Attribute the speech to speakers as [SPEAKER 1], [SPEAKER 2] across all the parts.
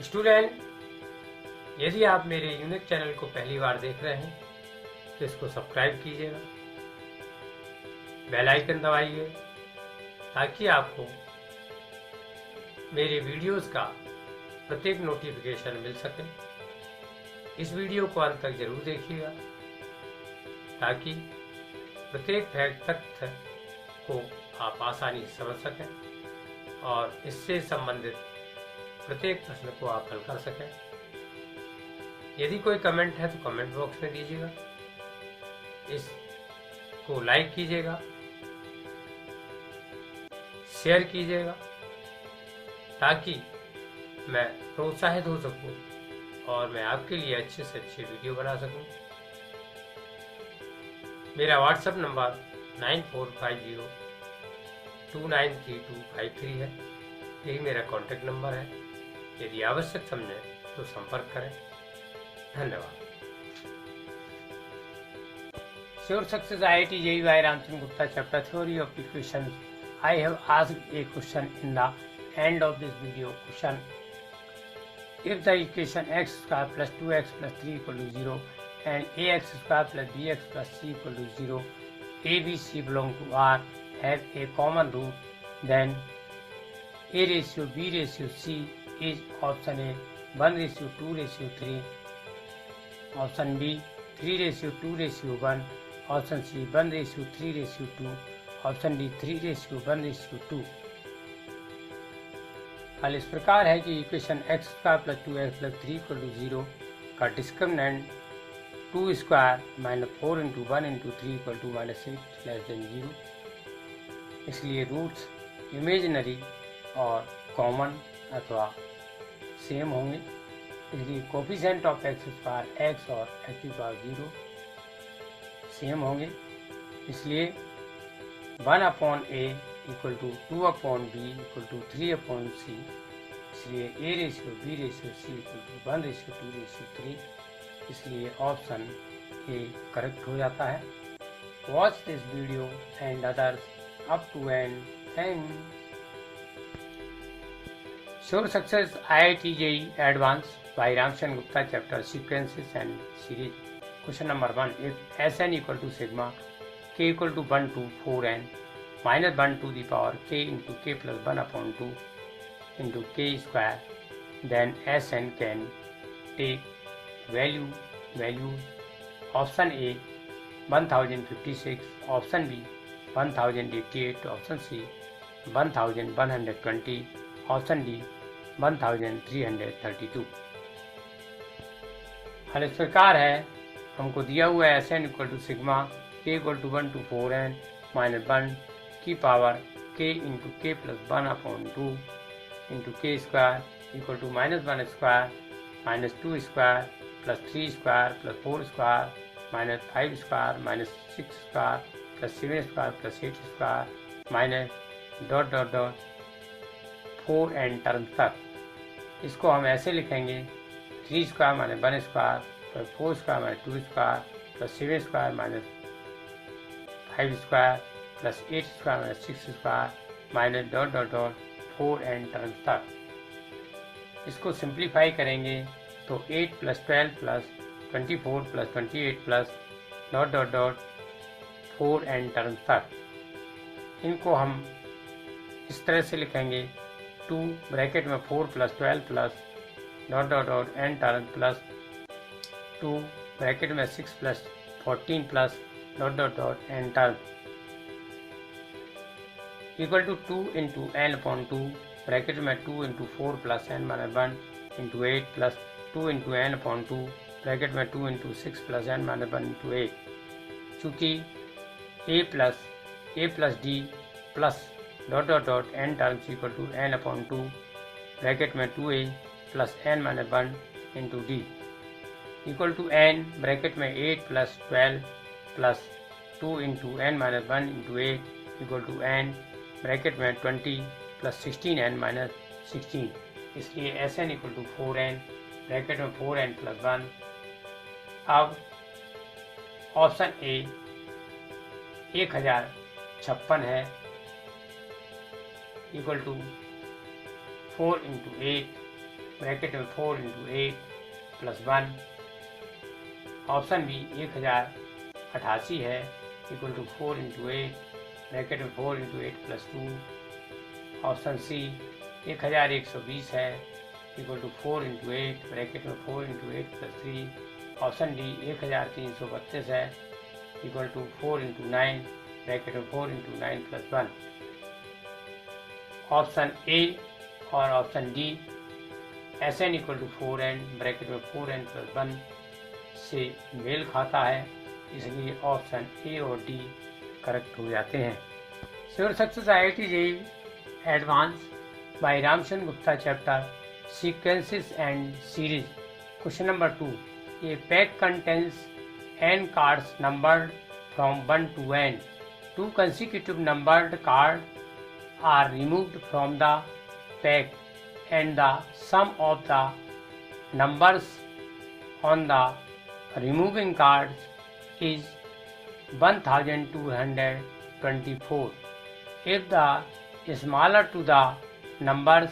[SPEAKER 1] Student, यदि आप मेरे यूनिक चैनल को पहली बार देख रहे हैं तो इसको सब्सक्राइब कीजिएगा, बेल आइकन दबाइए ताकि आपको मेरे वीडियोस का प्रत्येक नोटिफिकेशन मिल सके। इस वीडियो को अंत तक जरूर देखिएगा ताकि प्रत्येक फैक्ट तथ्य को आप आसानी से समझ सकें और इससे संबंधित प्रत्येक प्रश्न को आप हल कर सकें। यदि कोई कमेंट है तो कमेंट बॉक्स में दीजिएगा, इसको लाइक कीजिएगा, शेयर कीजिएगा ताकि मैं प्रोत्साहित हो सकूं और मैं आपके लिए अच्छे से अच्छे वीडियो बना सकूं। मेरा व्हाट्सएप नंबर 9450293253 है। यही मेरा कॉन्टैक्ट नंबर है। यदि आवश्यक समझे तो संपर्क करें। धन्यवाद। Sure Success IIT JEE by Ramchandra Gupta chapter Theory of Equations. I have asked a question in the end of this video. Question: if the equation x square plus 2x plus 3 equal to 0 and ax square plus bx plus c equal to 0, a, b, c belong to R, have a common root, then a ratio b ratio c is option A 1:2:3, option B 3:2:1, option C 1:3:2, option D 3:1:2। हल इस प्रकार है कि equation x square plus 2x plus 3 equal to 0 का discriminant 2 square minus 4 into 1 into 3 equal to -6 less than 0। इसलिए roots imaginary और common अथवा same होंगे। इसलिए coefficient of X square X और एक्स की पावर 0 सेम होंगे। इसलिए 1/a equal to 2/b equal to 3/c। इसलिए a ratio b ratio c equal to 1:2:3। इसलिए ऑप्शन ए करेक्ट हो जाता है। Watch this video and others up to end. Thanks. Sure Success IIT JEE Advanced by Ramchandra Gupta chapter Sequences and Series. Question number 1. If Sn equal to sigma k equal to 1 to 4n minus 1 to the power k into k plus 1/2 into k square, then Sn can take value option A 1056, option B 1088, option C 1120, option D 1332। हल इस प्रकार है। हमको दिया हुआ है Sn equal to sigma k equal to 1 to 4n minus 1 की power k into k plus 1/2 into k square equal to -1 square minus 2 square plus 3 square plus 4 square minus 5 square minus 6 square plus 7 square plus 8 square minus ... 4n term तक। इसको हम ऐसे लिखेंगे 3 square minus 1 square plus 4 square minus 2 square plus 7 square minus 5 square plus 8 square minus 6 square minus ... 4n term तक। इसको simplify करेंगे तो 8 plus 12 plus 24 plus 28 plus ... 4n term तक। इनको हम इस तरह से लिखेंगे 2 ब्रैकेट में 4 plus 12 plus ... n term plus 2 bracket में 6 plus 14 plus ... n term equal to 2 into n/2 bracket में 2 into 4 plus n minus 1 into 8 plus 2 into n/2 bracket में 2 into 6 plus n minus 1 into 8। चूँकि a plus d plus ... n terms equal to n/2 bracket में 2a plus n minus 1 into d equal to n bracket में 8 plus 12 plus 2 into n minus 1 into 8 equal to n bracket में 20 plus 16n minus 16। इसलिए Sn equal to 4n bracket में 4n plus 1। अब option A 1056 है equal to 4 into 8 bracket में 4 into 8 plus 1। Option B 1088 है equal to 4 into 8 bracket में 4 into 8 plus 2। Option C 1120 है equal to 4 into 8 bracket में 4 into 8 plus 3। Option D 1332 है equal to 4 into 9 bracket में 4 into 9 plus 1। Option A और option D Sn equal to 4n bracket में 4n plus 1 से mail खाता है, इसलिए ऑप्शन ए और डी करेक्ट हो जाते हैं। Sure success IIT JEE advance by Ramchandra Gupta chapter sequences and series. Question number 2, a pack contains n cards numbered from 1 to n. 2 consecutive numbered cards are removed from the pack and the sum of the numbers on the removing cards is 1224. If the smaller to the numbers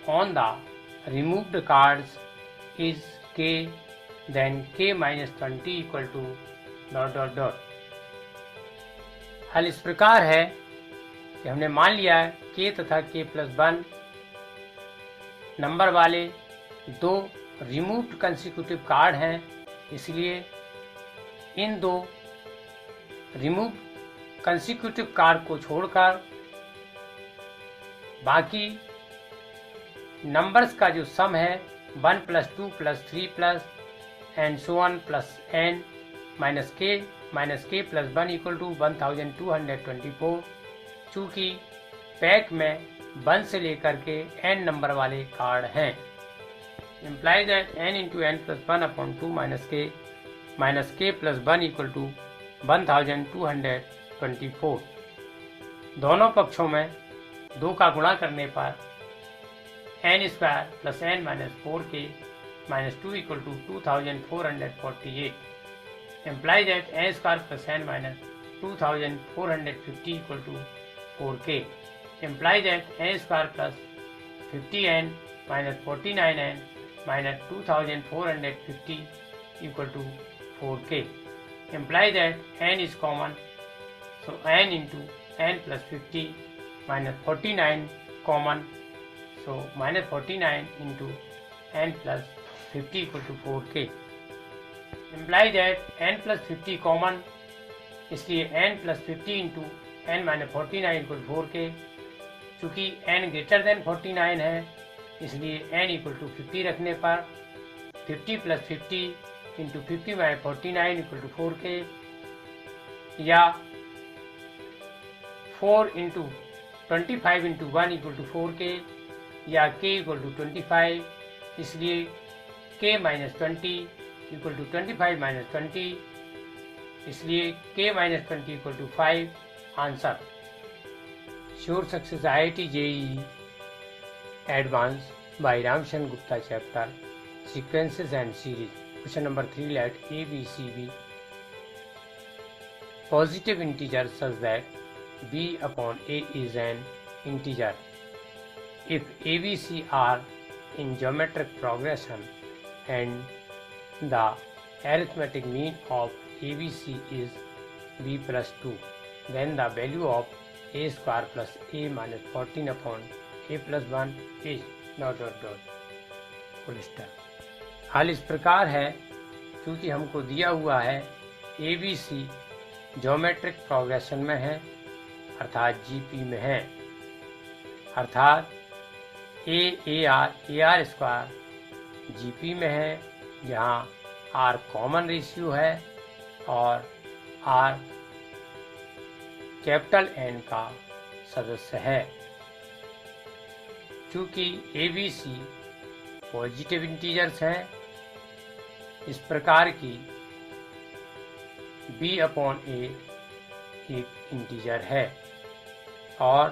[SPEAKER 1] on the removed cards is k, then k minus 20 equal to ... हल इस प्रकार है कि हमने मान लिया है k तथा k प्लस 1 नंबर वाले दो रिमूव्ड कंसिक्यूटिव कार्ड हैं, इसलिए इन दो रिमूव कंसिक्यूटिव कार्ड को छोड़कर बाकी नंबर्स का जो सम है 1 plus 2 plus 3 plus and so on plus n minus k plus 1 equal to 1224। चूँकि पैक में 1 से लेकर के n नंबर वाले कार्ड हैं, implies that n into n plus 1 upon 2 minus k plus 1 equal to 1224। दोनों पक्षों में 2 का गुणा करने पर n square plus n minus 4k minus 2 equal to 2448। implies that n square plus n minus 2450 equal to 4k। implies that n square plus 50n minus 49n minus 2450 equal to 4k. Implies that n is common, so n into n plus 50 minus 49 common, so minus 49 into n plus 50 equal to 4k. Implies that n plus 50 common, इसलिए n plus 50 into n minus 49 equal to 4k। चूँकि n greater than 49 है, इसलिए n equal to 50 रखने पर 50 plus 50 into 50 by 49 equal to 4k, या 4 into 25 into 1 equal to 4k, या k equal to 25, इसलिए k minus 20 equal to 25 minus 20, इसलिए k minus 20 equal to 5। Answer. Sure success IIT JEE advance by Ramchandra Gupta chapter sequences and series. Question number 3, let A, B, C be positive integer such that B upon A is an integer. If A, B, C are in geometric progression and the arithmetic mean of A, B, C is B plus 2, then the value of A square plus A minus 14 upon A plus 1 is ... full stop. हल इस प्रकार है, क्योंकि हमको दिया हुआ है ABC geometric progression में है, अर्थात GP में है, अर्थात AR स्क्वायर GP में है, जहाँ R कॉमन रेशियो है और R कैपिटल N का सदस्य है। चूँकि ABC पॉजिटिव इंटीजर्स हैं, इस प्रकार की B अपॉन A एक इंटीजर है और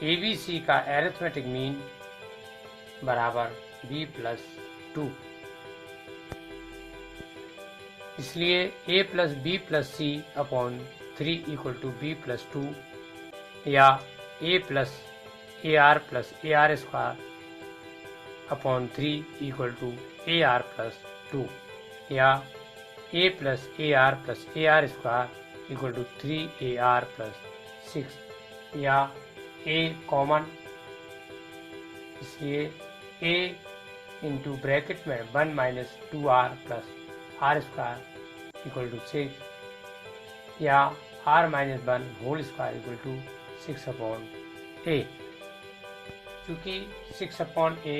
[SPEAKER 1] ABC का एरिथमेटिक मीन बराबर B प्लस 2, इसलिए A plus B plus C upon 3 equal to B plus 2, या A plus AR plus AR square upon 3 equal to AR plus 2 या A plus AR plus AR square equal to 3AR plus 6 या A common, इसलिए A into bracket में 1 minus 2R plus R square equal to 6 या R minus 1 whole square equal to 6 upon A। चूँकि 6 upon A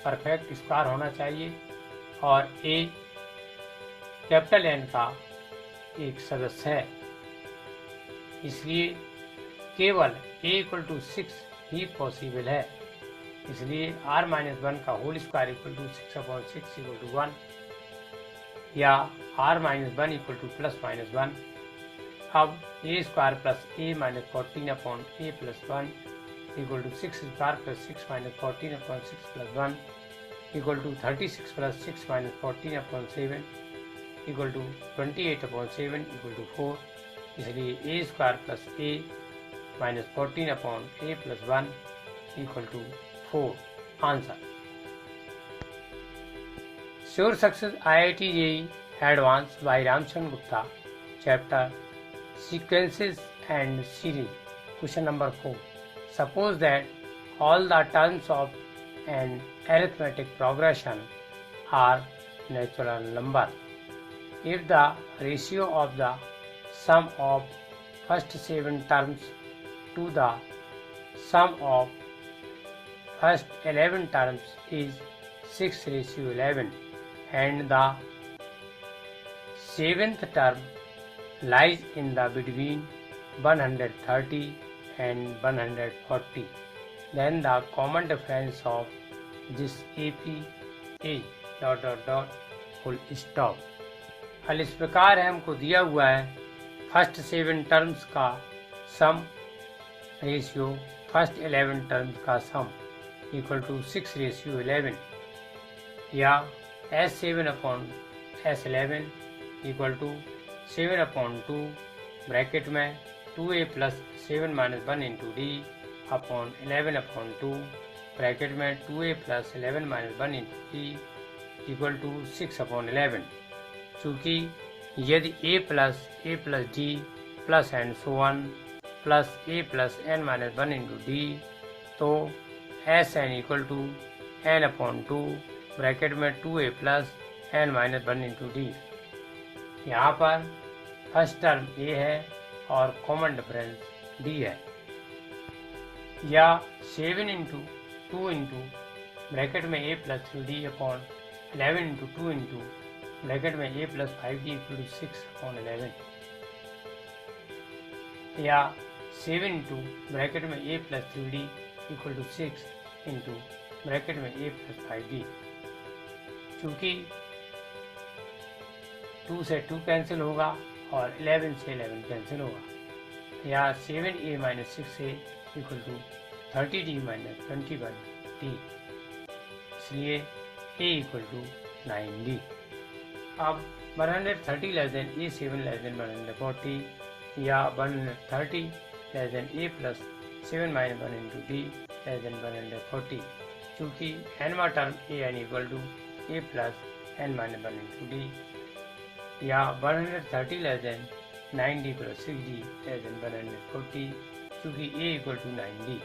[SPEAKER 1] perfect square होना चाहिए और A capital N का एक सदस्य है, इसलिए केवल A इक्वल टू 6 ही पॉसिबल है। इसलिए R माइनस 1 का whole square equal to 6 upon 6 equal to 1 या R minus 1 equal to plus minus 1। अब A square plus A minus 14 upon A plus 1 equal to 6 square plus 6 minus 14 upon 6 plus 1 equal to 36 plus 6 minus 14 upon 7 equal to 28 upon 7 equal to 4। इसलिए A square plus A minus 14 upon A plus 1 equal to 4 answer. Sure Success IIT JEE Advanced by Ramcharan Gupta, Chapter Sequences and Series. Question number 4. Suppose that all the terms of an arithmetic progression are natural number. If the ratio of the sum of first 7 terms to the sum of first 11 terms is 6:11 and the 7th term lies in the between 130 and 140, then the common difference of this AP is ... full stop। हल इस प्रकार है, हमको दिया हुआ है first 7 terms का सम ratio first 11 terms का सम इक्वल टू 6:11 या S7 upon S11 equal to 7 upon 2 bracket में 2A plus 7 minus 1 into D upon 11 upon 2 bracket में 2A plus 11 minus 1 into D equal to 6 upon 11। चूँकि यदि A plus D plus and so on plus A plus n minus 1 into D, तो Sn equal to n upon 2 bracket में 2A plus n minus 1 into D। यहाँ पर first term A है और common difference D है, या 7 into 2 into bracket में A plus 3D upon 11 into 2 into bracket में A plus 5D equal to 6 upon 11, या 7 इंटू ब्रैकेट में A plus 3D equal to 6 into bracket में A plus 5D। चूँकि 2 से 2 cancel होगा और 11 से 11 कैंसिल होगा, या 7A minus 6A equal to 30D minus 21D, इसलिए A इक्वल टू 9D। अब 130 less then A7 less than 140 या 130 less than A plus 7 minus 1 into D less than 140। चूँकि nवा term An equal to A plus n minus 1 into D, या 130 less than 9D plus 6D less than 140, चूँकि A equal to 9D,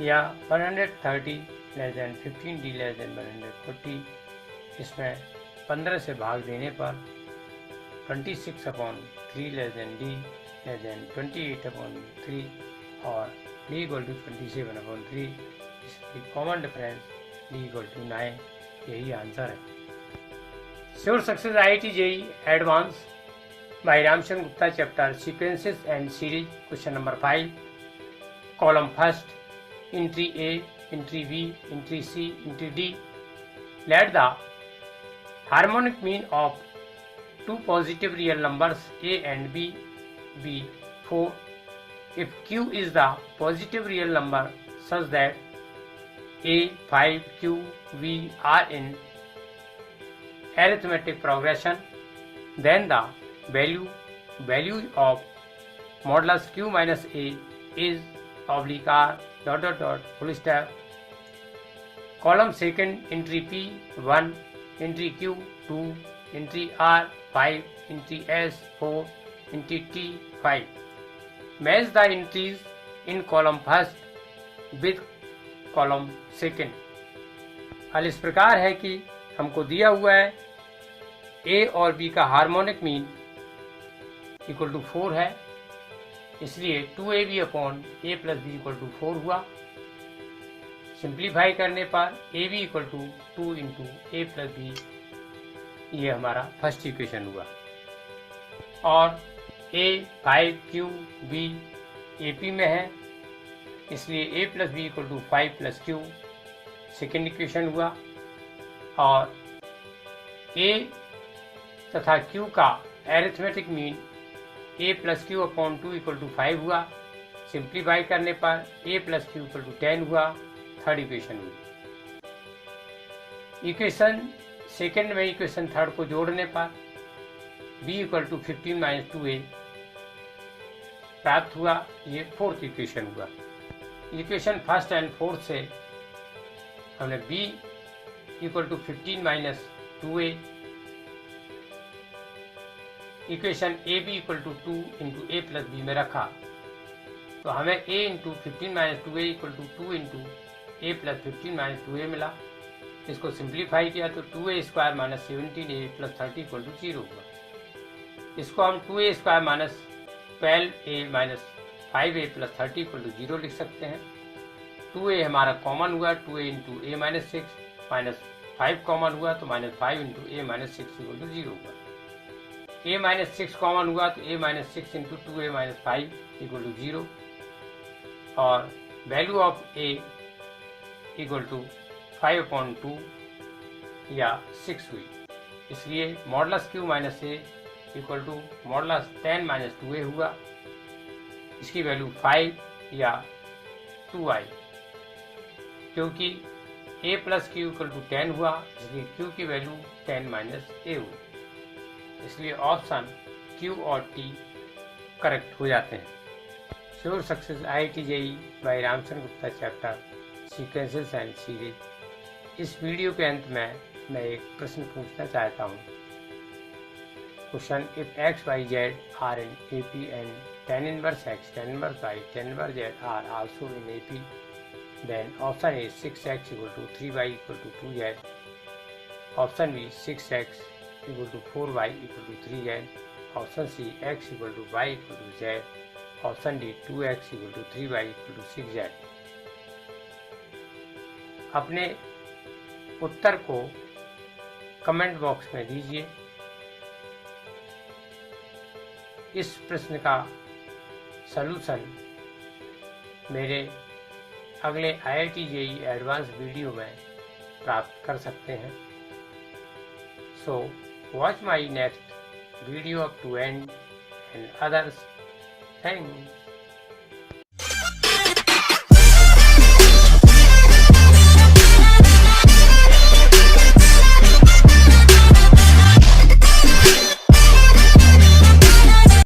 [SPEAKER 1] या 130 less then 15D less than 140। इसमें 15 से भाग देने पर 26 upon 3 less than D less than 28 upon 3 और D equal to 27 upon 3, इसकी common difference D equal to 9। यही आंसर है। Sure Success IIT JEE Advanced by Ramcharan Gupta, Chapter Sequences and Series. Question number 5. Column first, entry A, entry B, entry C, entry D. Let the harmonic mean of two positive real numbers A and B be 4 if Q is the positive real number such that A, 5, Q, V are in arithmetic progression, then the value of modulus Q minus A is oblique R ... full stop column second entry P 1, entry Q 2, entry R 5, entry S 4, entry T 5. Match the entries in column first with column second. हल इस प्रकार है कि हमको दिया हुआ है A और B का हार्मोनिक मीन इक्वल टू 4 है, इसलिए 2AB upon A plus B equal to 4 हुआ. सिंप्लीफाई करने पर AB equal to 2 into A plus B, ये हमारा फर्स्ट इक्वेशन हुआ. और A 5 Q B AP में है, इसलिए A plus B equal to 5 plus Q second equation हुआ. और A तथा Q का arithmetic mean A plus Q upon 2 equal to 5 हुआ. सिंप्लीफाई करने पर A plus Q equal to 10 हुआ. थर्ड इक्वेशन हुई. इक्वेशन सेकेंड में इक्वेशन थर्ड को जोड़ने पर B equal to 15 minus 2A प्राप्त हुआ. ये फोर्थ इक्वेशन हुआ. इक्वेशन फर्स्ट एंड फोर्थ से हमने B equal to 15 minus 2A, equation AB equal to 2 into A plus B में रखा, तो हमें A into 15 minus 2A equal to 2 into A plus 15 minus 2A मिला. इसको सिंप्लीफाई किया तो 2A square minus 17A plus 30 equal to 0 हुआ. इसको हम 2A square minus 12A minus 5A plus 30 equal to 0 लिख सकते हैं. 2A हमारा कॉमन हुआ, 2A into A minus 6 minus 5 common हुआ, तो minus 5 into A minus 6 equal to 0 हुआ. A माइनस 6 कॉमन हुआ तो A minus 6 into 2A minus 5 equal to 0. और value of A equal to 5 upon 2 या 6 हुई. इसलिए modulus Q minus A equal to modulus 10 minus 2A हुआ. इसकी value 5 या 2 आई, क्योंकि A plus Q equal to 10 हुआ, इसलिए Q की वैल्यू 10 माइनस A हुई. इसलिए ऑप्शन Q और T करेक्ट हो जाते हैं. Sure success IIT JEE by Ramchandra Gupta chapter sequences and series. इस वीडियो के अंत में मैं एक प्रश्न पूछना चाहता हूँ. Question, if x y z are in AP and tan inverse x, tan inverse y, tan inverse z are also in AP, then option A 6x equal to 3y equal to 2z, option B 6x equal to 4y equal to 3z, option C x equal to y equal to z, option D 2x equal to 3y equal to 6z. अपने उत्तर को comment box में दीजिए. इस प्रश्न का solution मेरे अगले IIT JEE advance video में प्राप्त कर सकते हैं. So watch my next video up to end others. Thanks.